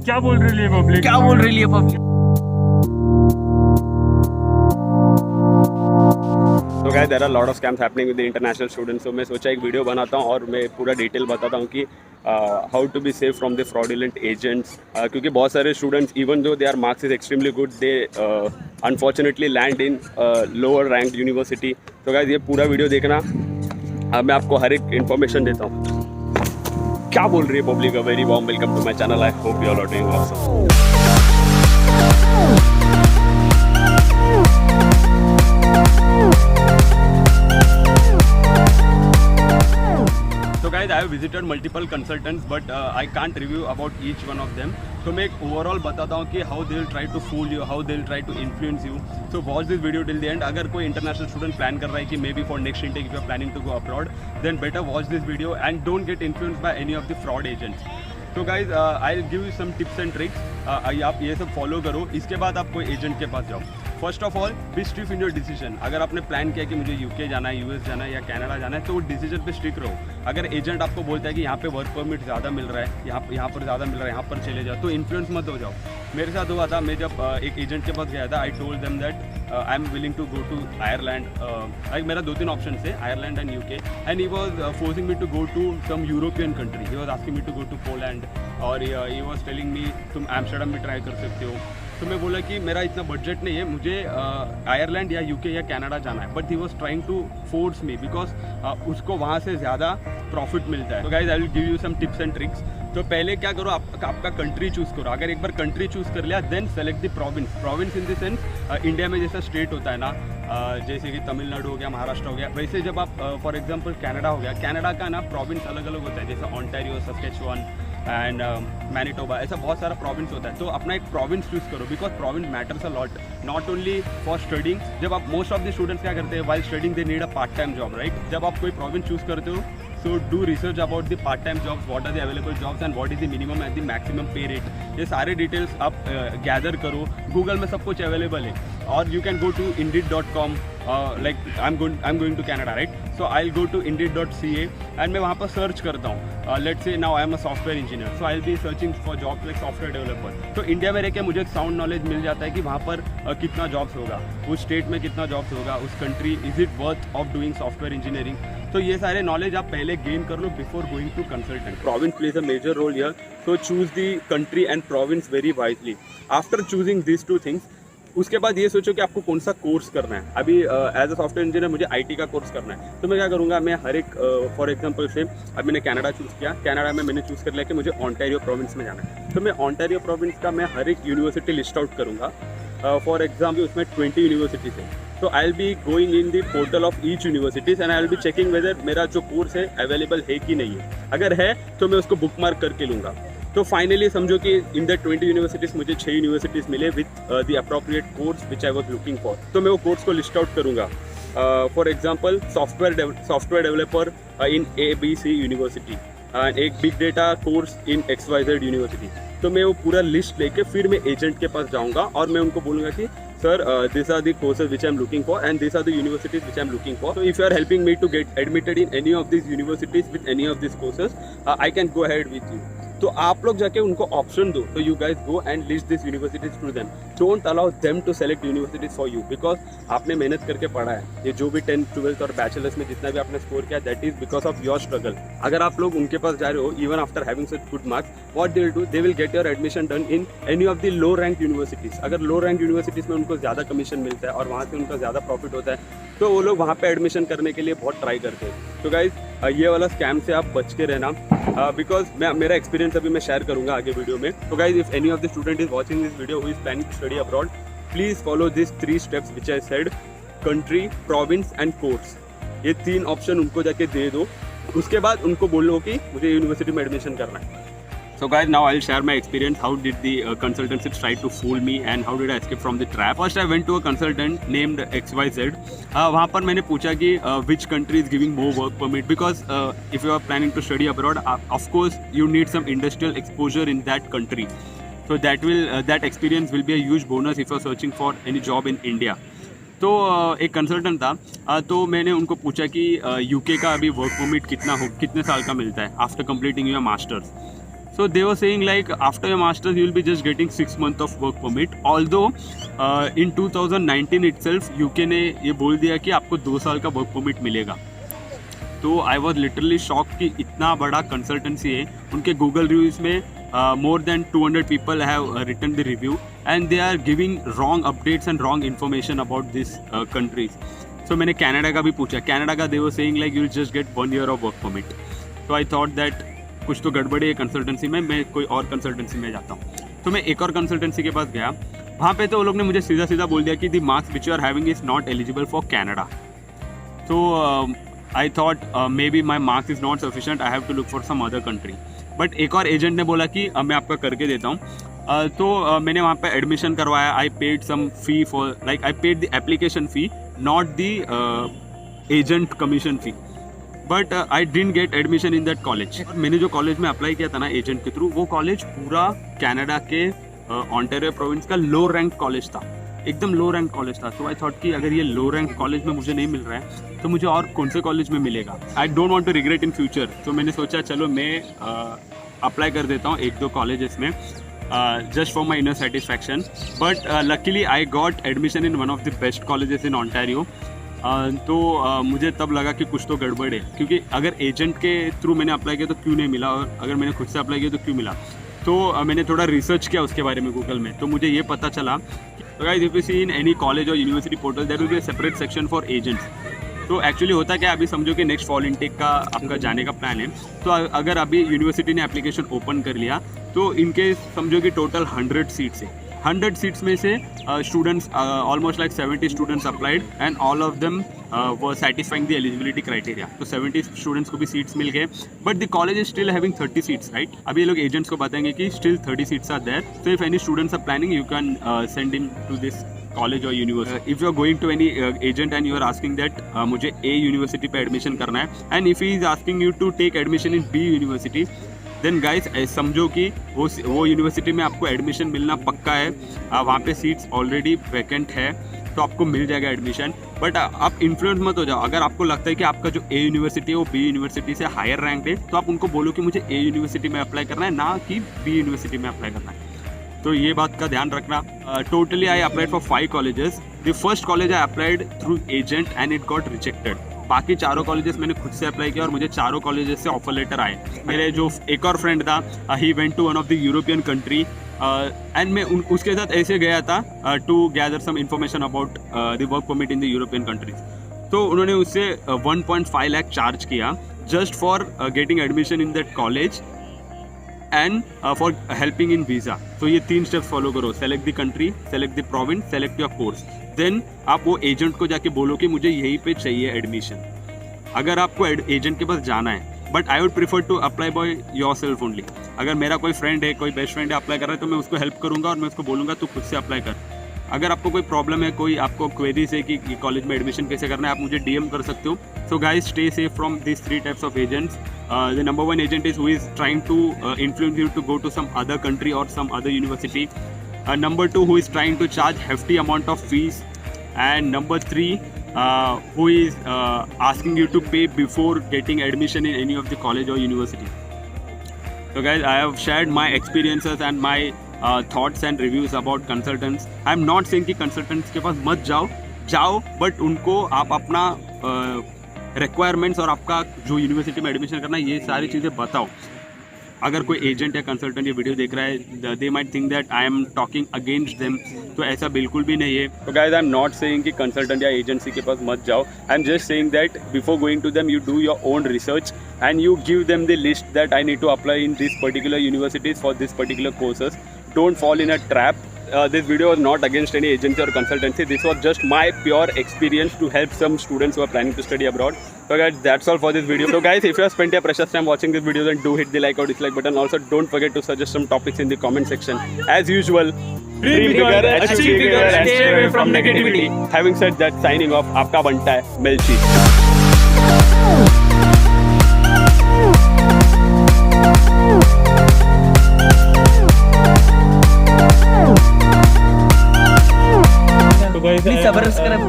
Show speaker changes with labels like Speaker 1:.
Speaker 1: क्या बोल रही है पब्लिक,
Speaker 2: क्या बोल रही है पब्लिक।
Speaker 3: तो guys there are lot of scams happening with the international students. तो मैं सोचा एक वीडियो बनाता हूँ और मैं पूरा डिटेल बताता हूँ कि how to be safe from the fraudulent agents, क्योंकि बहुत सारे students even though their marks is extremely good, they unfortunately land in lower ranked university. तो गाइस ये पूरा वीडियो देखना, मैं आपको हर एक इन्फॉर्मेशन देता हूँ। क्या बोल रही है public, a very warm welcome to my channel. I hope you all are doing awesome. So guys, I have visited multiple consultants, but I can't review about each one of them. तो मैं एक overall बताता हूँ कि how they will try to fool you, how they will try to influence you. So watch this video till the end. अगर कोई international student plan कर रहा है कि maybe for next intake if you are planning to go abroad, then better watch this video and don't get influenced by any of the fraud agents. तो guys I give you some tips and tricks, आप ये सब follow करो, इसके बाद आप कोई agent के पास जाओ। First of all be strict in your decision. अगर आपने प्लान किया कि मुझे यूके जाना है, यूएस जाना है या कनाडा जाना है, तो वो डिसीजन पे स्ट्रिक्ट रहो। अगर एजेंट आपको बोलता है कि यहाँ पे वर्क परमिट ज़्यादा मिल रहा है, यहाँ पर ज़्यादा मिल रहा है, यहाँ पर चले जाओ, तो इन्फ्लुएंस मत हो जाओ। मेरे साथ हुआ था, मैं जब एक एजेंट के पास गया था, I told them that I am willing to go to Ireland. Like मेरा 2-3 ऑप्शन थे, Ireland and UK, and he was forcing me to go to some European country. He was asking me to go to Poland और he was telling me तुम Amsterdam भी try कर सकते हो। तो मैं बोला कि मेरा इतना बजट नहीं है, मुझे आयरलैंड या यूके या कनाडा जाना है, but he was trying to force me because उसको वहाँ से ज़्यादा प्रॉफिट मिलता है। तो guys I will give you some tips and tricks. तो पहले क्या करो, आपका कंट्री चूज़ करो। अगर एक बार कंट्री चूज़ कर लिया, then select the province. Province in the sense India में जैसा स्टेट होता है ना, जैसे कि तमिलनाडु हो गया, महाराष्ट्र हो गया, वैसे जब आप फॉर एग्जांपल कनाडा हो गया, कनाडा का ना प्रोविंस अलग अलग होता है, जैसे ओंटारियो, सस्केचुअन एंड मैनिटोबा, ऐसा बहुत सारा प्रोविंस होता है। तो अपना एक प्रोविंस चूज़ करो because province matters a lot, not only for studying. जब आप मोस्ट ऑफ द स्टूडेंट्स क्या करते हैं, while studying they need a part time job, right. जब आप कोई प्रोविंस चूज़ करते हो, so do research about the part time jobs, what are the available jobs and what is the minimum and the maximum pay rate. ये सारे details आप gather करो, Google में सब कुछ अवेलेबल है। और you can go to indeed.com, like I'm going to Canada, right? So I'll go to indeed.ca and मैं वहाँ पर सर्च करता हूँ। Let's say now I am a software engineer, so I'll be searching for jobs like software developer. तो India में रह के मुझे साउंड नॉलेज मिल जाता है कि वहाँ पर कितना जॉब्स होगा, उस स्टेट में कितना जॉब्स होगा, उस country is it worth of doing software engineering. तो ये सारे नॉलेज आप पहले गेन कर लो before going to consultant. Province plays a major role here, so choose the country and province very wisely. After choosing these two things, उसके बाद ये सोचो कि आपको कौन सा कोर्स करना है। अभी एज अ सॉफ्टवेयर इंजीनियर मुझे आईटी का कोर्स करना है, तो मैं क्या करूँगा, मैं हर एक फॉर एग्जांपल से अब मैंने कनाडा चूज़ किया, कनाडा में मैंने चूज़ कर लिया कि मुझे ओंटारियो प्रोविंस में जाना है, तो मैं ओंटारियो प्रोविंस का मैं हर एक यूनिवर्सिटी लिस्ट आउट करूँगा। फॉर एग्जाम्पल उसमें 20 यूनिवर्सिटीज़ है, तो I will be going in the portal of each universities and I will be checking weather मेरा जो कोर्स है अवेलेबल है कि नहीं है। अगर है तो मैं उसको बुक मार्क करके लूँगा। तो फाइनली समझो कि इन द 20 यूनिवर्सिटीज़ मुझे 6 यूनिवर्सिटीज़ मिले with the appropriate course which I was looking for. तो मैं वो कोर्स को लिस्ट आउट करूँगा। For example software developer in ABC university, एक big data course in XYZ university. तो मैं वो पूरा लिस्ट लेके फिर मैं एजेंट के पास जाऊँगा और मैं उनको बोलूँगा कि sir these are the courses which I am looking for and these are the universities which I am looking for. So if you are helping me to get admitted in any of these universities with any of these courses, I can go ahead with you. तो आप लोग जाके उनको option दो, तो you guys go and list this universities to them. Don't allow them to select universities for you because आपने मेहनत करके पढ़ा है। ये जो भी 10th 12th और बैचलर्स में जितना भी आपने स्कोर किया, that is because of your struggle. अगर आप लोग उनके पास जा रहे हो even after having such good marks, what they will do, they will get your admission done in any of the low rank universities. अगर लो रैंक यूनिवर्सिटीज में उनको ज़्यादा कमीशन मिलता है और वहाँ से उनका ज़्यादा प्रॉफिट होता है, तो वो लोग वहाँ पे एडमिशन करने के लिए बहुत ट्राई करते हैं। तो गाइज ये वाला स्कैम से आप बच के रहना, बिकॉज मेरा एक्सपीरियंस अभी मैं शेयर करूँगा आगे वीडियो में। तो guys if any of the student is watching this video who is planning to study abroad, please follow this 3 steps which I said, country, province and course. ये 3 option उनको जाके दे दो, उसके बाद उनको बोलो कि मुझे यूनिवर्सिटी में एडमिशन करना है। So guys, now I'll share my experience. How did the consultancy try to fool me and how did I escape from the trap? First, I went to a consultant named XYZ. वहाँ पर मैंने पूछा कि which country is giving more work permit, because if you are planning to study abroad, of course you need some industrial exposure in that country. So that experience will be a huge bonus if you are searching for any job in India. तो एक consultant था, तो मैंने उनको पूछा कि UK का अभी वर्क परमिट कितने साल का मिलता है after completing your masters. So they were saying like after your masters you will be just getting 6 months of work permit. Although in 2019 itself UK ने ये बोल दिया कि आपको 2 साल का वर्क परमिट मिलेगा. तो आई वॉज लिटरली शॉक कि इतना बड़ा कंसल्टेंसी है. उनके गूगल रिव्यूज़ में more than 200 people have written the review and they are giving wrong updates and wrong information about these countries. So मैंने कनाडा का भी पूछा. कनाडा का they were saying like you will just get 1 year of work permit. So I thought that कुछ तो गड़बड़ी है consultancy में, मैं कोई और कंसल्टेंसी में जाता हूँ. तो मैं एक और कंसल्टेंसी के पास गया. वहाँ पे तो वो लोग ने मुझे सीधा सीधा बोल दिया कि the marks which you are having is not eligible for Canada. तो I thought maybe my marks is not sufficient, I have to look for some other country. But एक और एजेंट ने बोला कि मैं आपका करके देता हूँ. तो मैंने वहाँ पे एडमिशन करवाया. I paid some fee for like I paid the application fee, not the agent commission fee. But I didn't get admission in that college. मैंने जो कॉलेज में अप्लाई किया था ना एजेंट के थ्रू, वो कॉलेज पूरा कनाडा के ऑन्टारियो प्रोविंस का लो रैंक कॉलेज था, एकदम लो रैंक कॉलेज था. सो आई थॉट कि अगर ये लो रैंक कॉलेज में मुझे नहीं मिल रहा है तो मुझे और कौन से कॉलेज में मिलेगा. I don't want to regret in future. तो मैंने सोचा चलो मैं अप्लाई कर देता हूँ 1-2 कॉलेजेस में just for my inner satisfaction. But luckily I got admission in one of the best colleges in Ontario. तो मुझे तब लगा कि कुछ तो गड़बड़ है, क्योंकि अगर एजेंट के थ्रू मैंने अप्लाई किया तो क्यों नहीं मिला, और अगर मैंने खुद से अप्लाई किया तो क्यों मिला. तो मैंने थोड़ा रिसर्च किया उसके बारे में गूगल में. तो मुझे ये पता चला guys, if you see in any college और university portal there will be a separate section for agents. तो एक्चुअली होता क्या, अभी समझो कि नेक्स्ट फॉल इनटेक का आपका जाने का प्लान है. तो अगर अभी यूनिवर्सिटी ने एप्लीकेशन ओपन कर लिया तो इनके समझो कि टोटल 100 सीट्स है. 100 सीट्स में से students almost like 70 students applied and all of them were satisfying the eligibility criteria. तो 70 स्टूडेंट्स को भी सीट्स मिल गए. But the college is still having 30 seats, right. अभी ये लोग एजेंट्स को बताएंगे कि still 30 seats are there. So if any students are planning you can send in to this college और university. If you are going to any agent and you are asking that मुझे A university पे admission करना है and if he is asking you to take admission in B university, then guys समझो कि वो university में आपको admission मिलना पक्का है. वहाँ पे सीट्स ऑलरेडी वैकेंट है तो आपको मिल जाएगा एडमिशन. बट आप इन्फ्लुएंस मत हो जाओ. अगर आपको लगता है कि आपका जो ए यूनिवर्सिटी है वो बी यूनिवर्सिटी से हायर रैंक है तो आप उनको बोलो कि मुझे ए यूनिवर्सिटी में अप्लाई करना है, ना कि बी यूनिवर्सिटी में अप्लाई करना है. तो ये बात का ध्यान रखना. Totally I applied for 5 colleges. The first college I applied through agent and it got rejected. बाकी 4 कॉलेजेस मैंने खुद से अप्लाई किया और मुझे 4 कॉलेजेस से ऑफर लेटर आए. मेरे जो एक और फ्रेंड था, he went to one of the European country and मैं उसके साथ ऐसे गया था to gather some information about the work permit in the European countries. तो उन्होंने उससे 1.5 लाख चार्ज किया just for getting admission in that college and for helping in visa. तो ये 3 स्टेप्स फॉलो करो. Select the country, select the province, select your course. Then आप वो agent को जाके बोलो कि मुझे यहीं पे चाहिए एडमिशन. अगर आपको एजेंट के पास जाना है, but I would prefer to apply by yourself only. अगर मेरा कोई फ्रेंड है, कोई बेस्ट फ्रेंड है अप्लाई कर रहा है तो मैं उसको हेल्प करूँगा और मैं उसको बोलूँगा तू खुद से अप्लाई कर. अगर आपको कोई प्रॉब्लम है, कोई आपको क्वेरीज है कि कॉलेज में एडमिशन कैसे करना है, आप मुझे DM कर सकते हो. So guys, stay safe from this 3 types of agents. The number 1 agent is who is trying to influence you to go to some other country or some other university. Number 2, who is trying to charge hefty amount of fees. And number 3, who is asking you to pay before getting admission in any of the college or university. So guys, I have shared my experiences and my thoughts and reviews about consultants. I am not saying कि consultants के पास मत जाओ, but उनको आप अपना requirements और आपका जो यूनिवर्सिटी में एडमिशन करना है ये सारी चीज़ें बताओ. अगर कोई एजेंट या कंसल्टेंट ये वीडियो देख रहा है, they might think that I am talking against them. तो ऐसा बिल्कुल भी नहीं है. तो guys, I am not saying कि कंसल्टेंट या एजेंसी के पास मत जाओ. I am just saying that before going to them you do your own research and you give them the list that I need to apply in this particular universities for this particular courses. Don't fall in a trap. This video was not against any agency or consultancy. This was just my pure experience to help some students who are planning to study abroad. So guys, that's all for this video. So guys, if you have spent your precious time watching this video, then do hit the like or dislike button. Also, don't forget to suggest some topics in the comment section. As usual, dream bigger, achieve bigger, and stay away from negativity. Having said that, signing off. आपका बनता है मिल्ची.
Speaker 1: Please subscribe.